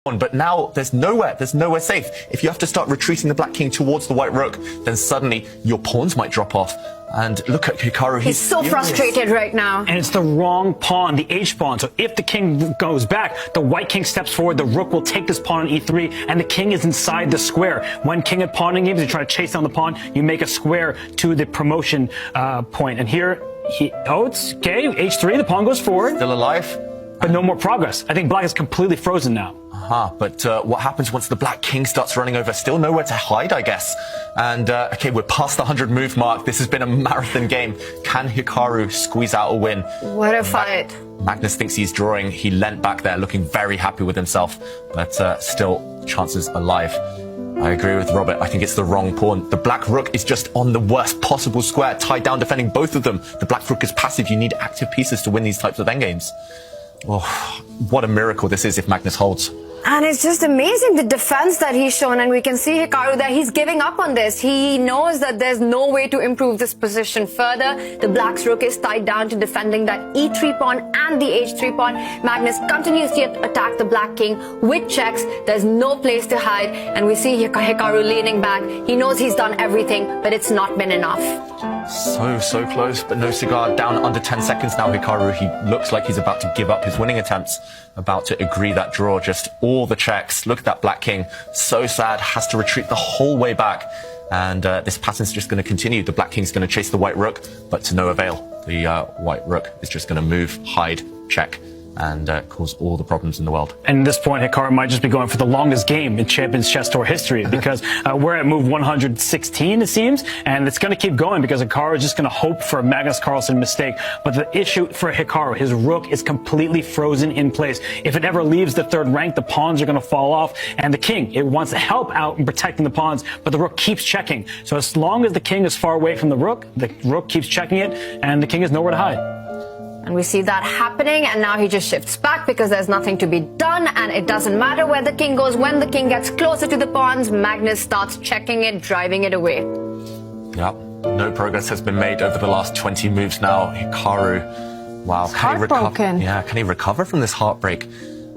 But now there's nowhere safe. If you have to start retreating the black king towards the white rook, then suddenly your pawns might drop off. And look at Hikaru. He's so frustrated right now. And it's the wrong pawn, the H pawn. So if the king goes back, the white king steps forward, the rook will take this pawn on E3, and the king is inside the square. When king at pawning games, you try to chase down the pawn, you make a square to the promotion point. And here, it's okay, H3, the pawn goes forward. Still alive. But no more progress. I think black is completely frozen now. But what happens once the black king starts running over? Still nowhere to hide, I guess. And, okay, we're past the 100 move mark. This has been a marathon game. Can Hikaru squeeze out a win? What a fight. Magnus thinks he's drawing. He leant back there looking very happy with himself. But still, chances alive. I agree with Robert. I think it's the wrong pawn. The black rook is just on the worst possible square, tied down defending both of them. The black rook is passive. You need active pieces to win these types of endgames. Oh, what a miracle this is if Magnus holds. And it's just amazing the defense that he's shown, and we can see Hikaru that he's giving up on this. He knows that there's no way to improve this position further. The black's rook is tied down to defending that E3 pawn and the H3 pawn. Magnus continues to attack the black king with checks. There's no place to hide, and we see Hikaru leaning back. He knows he's done everything, but it's not been enough. So close, but no cigar. Down under 10 seconds now, Hikaru. He looks like he's about to give up his winning attempts, about to agree that draw. Just all the checks. Look at that black king. So sad, has to retreat the whole way back. And this pattern's just going to continue. The black king's going to chase the white rook, but to no avail. The white rook is just going to move, hide, check, and cause all the problems in the world. And at this point, Hikaru might just be going for the longest game in Champions Chess Tour history, because we're at move 116, it seems, and it's going to keep going because Hikaru is just going to hope for a Magnus Carlsen mistake. But the issue for Hikaru, his rook is completely frozen in place. If it ever leaves the third rank, the pawns are going to fall off, and the king, it wants to help out in protecting the pawns, but the rook keeps checking. So as long as the king is far away from the rook keeps checking it, and the king has nowhere to hide. And we see that happening, and now he just shifts back because there's nothing to be done, and it doesn't matter where the king goes. When the king gets closer to the pawns, Magnus starts checking it, driving it away. Yep, no progress has been made over the last 20 moves now. Hikaru, wow, can he recover? Yeah, can he recover from this heartbreak?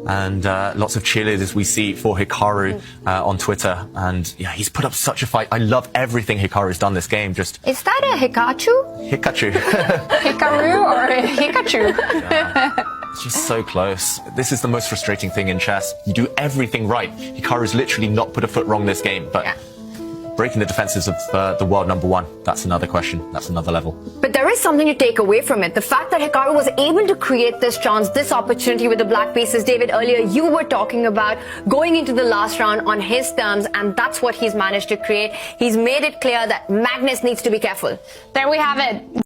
And lots of cheerleaders we see for Hikaru on Twitter. And yeah, he's put up such a fight. I love everything Hikaru's done this game. Just Is that a Hikachu? Hikachu. Hikaru or a Hikachu? Yeah. It's just so close. This is the most frustrating thing in chess. You do everything right. Hikaru's literally not put a foot wrong this game. But breaking the defenses of the world #1, that's another question. That's another level. But there is something to take away from it. The fact that Hikaru was able to create this chance, this opportunity with the black pieces. David, earlier you were talking about going into the last round on his terms, and that's what he's managed to create. He's made it clear that Magnus needs to be careful. There we have it.